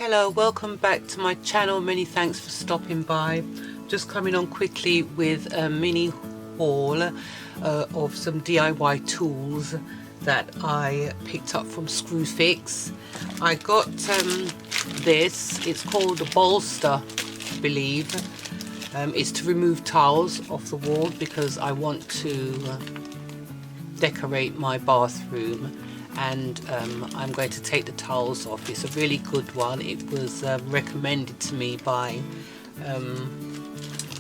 Hello, welcome back to my channel. Many thanks for stopping by. Just coming on quickly with a mini haul of some DIY tools that I picked up from Screwfix. I got this, it's called a bolster, I believe. It's to remove tiles off the wall because I want to decorate my bathroom, and I'm going to take the tiles off. It's a really good one. It was recommended to me by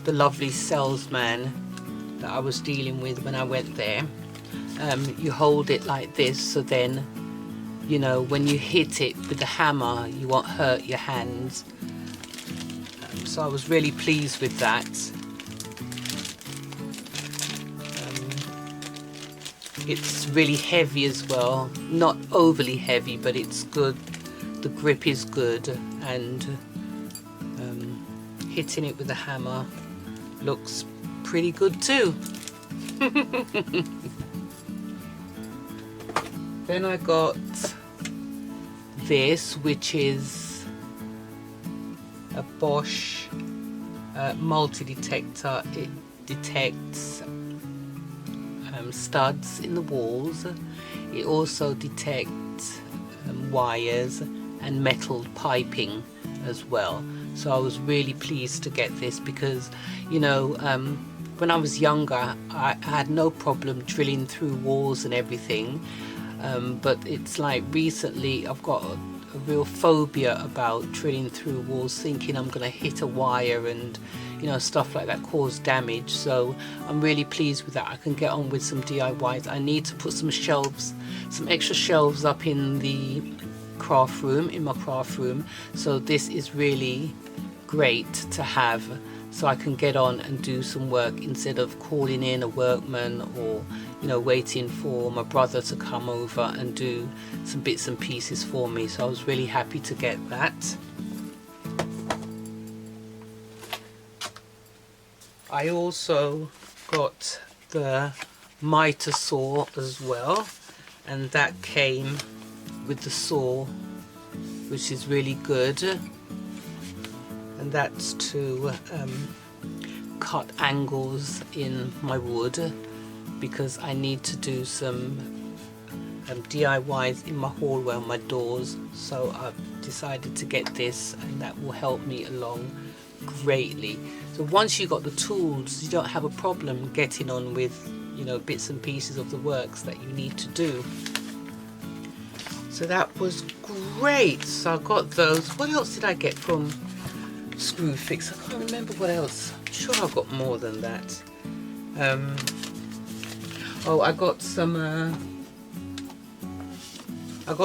the lovely salesman that I was dealing with when I went there. You hold it like this, so then, you know, when you hit it with the hammer, you won't hurt your hands. So I was really pleased with that. It's really heavy as well, not overly heavy, but it's good. The grip is good, and hitting it with a hammer looks pretty good too. Then I got this, which is a Bosch multi-detector. It detects studs in the walls. It also detects wires and metal piping as well. So I was really pleased to get this because, you know, when I was younger I had no problem drilling through walls and everything, but it's like recently I've got a real phobia about drilling through walls, thinking I'm gonna hit a wire and, you know, stuff like that, cause damage. So I'm really pleased with that. I can get on with some DIYs. I need to put some shelves, some extra shelves up in the craft room, in my craft room. So this is really great to have, so I can get on and do some work instead of calling in a workman or, you know, waiting for my brother to come over and do some bits and pieces for me. So I was really happy to get that. I also got the Mitre saw as well, and that came with the saw, which is really good, and that's to cut angles in my wood because I need to do some DIYs in my hallway on my doors. So I've decided to get this, and that will help me along greatly. So once you got the tools, you don't have a problem getting on with, you know, bits and pieces of the works that you need to do. So that was great. So I got those. What else did I get from Screwfix? I can't remember what else. I'm sure I got more than that. Oh, I got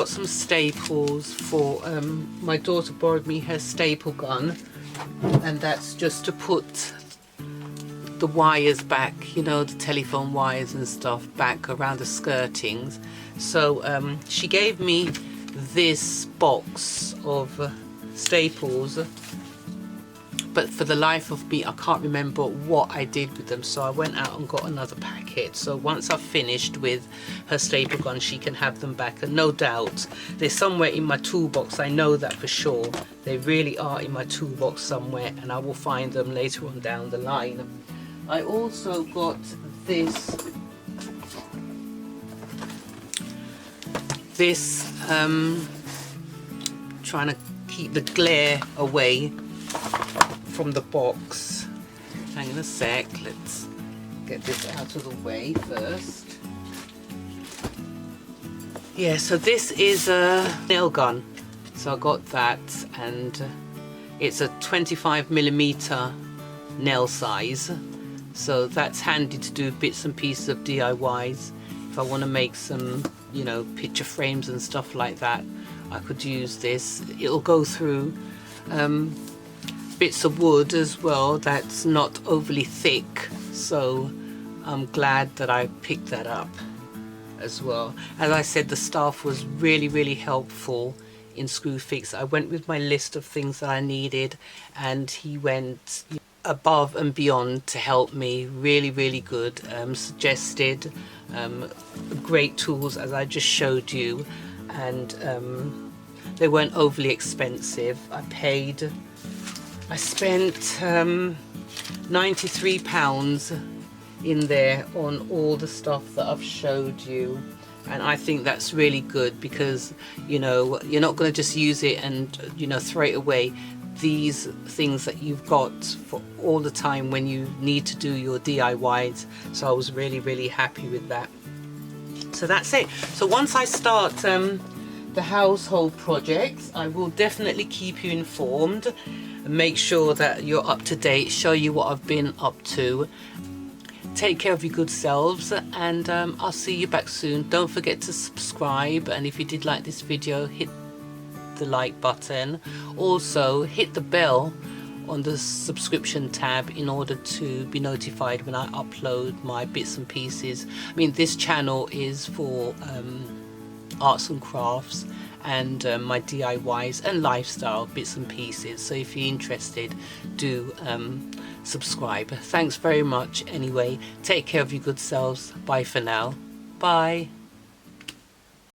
some staples for my daughter borrowed me her staple gun, and that's just to put the wires back, you know, the telephone wires and stuff back around the skirtings. So she gave me this box of staples, but for the life of me I can't remember what I did with them, so I went out and got another packet. So once I've finished with her staple gun, she can have them back, and no doubt they're somewhere in my toolbox. I know that for sure. They really are in my toolbox somewhere, and I will find them later on down the line. I also got this trying to keep the glare away from the box. Hang on a sec, let's get this out of the way first. Yeah, so this is a nail gun. So I got that, and it's a 25mm nail size. So that's handy to do bits and pieces of DIYs. If I want to make some, you know, picture frames and stuff like that, I could use this. It'll go through bits of wood as well that's not overly thick, so I'm glad that I picked that up as well. As I said, the staff was really helpful in Screwfix. I went with my list of things that I needed, and he went above and beyond to help me. Really good. Suggested great tools as I just showed you, and They weren't overly expensive. I spent £93 in there on all the stuff that I've showed you, and I think that's really good, because you know, you're not going to just use it and, you know, throw it away. These things that you've got for all the time when you need to do your DIYs. So I was really happy with that. So that's it. So once I start the household projects, I will definitely keep you informed and make sure that you're up to date, show you what I've been up to. Take care of your good selves, and I'll see you back soon. Don't forget to subscribe, and if you did like this video, hit the like button. Also hit the bell on the subscription tab in order to be notified when I upload my bits and pieces. I mean, this channel is for arts and crafts and my DIYs and lifestyle bits and pieces. So if you're interested, do subscribe. Thanks very much anyway. Take care of your good selves. Bye for now. Bye.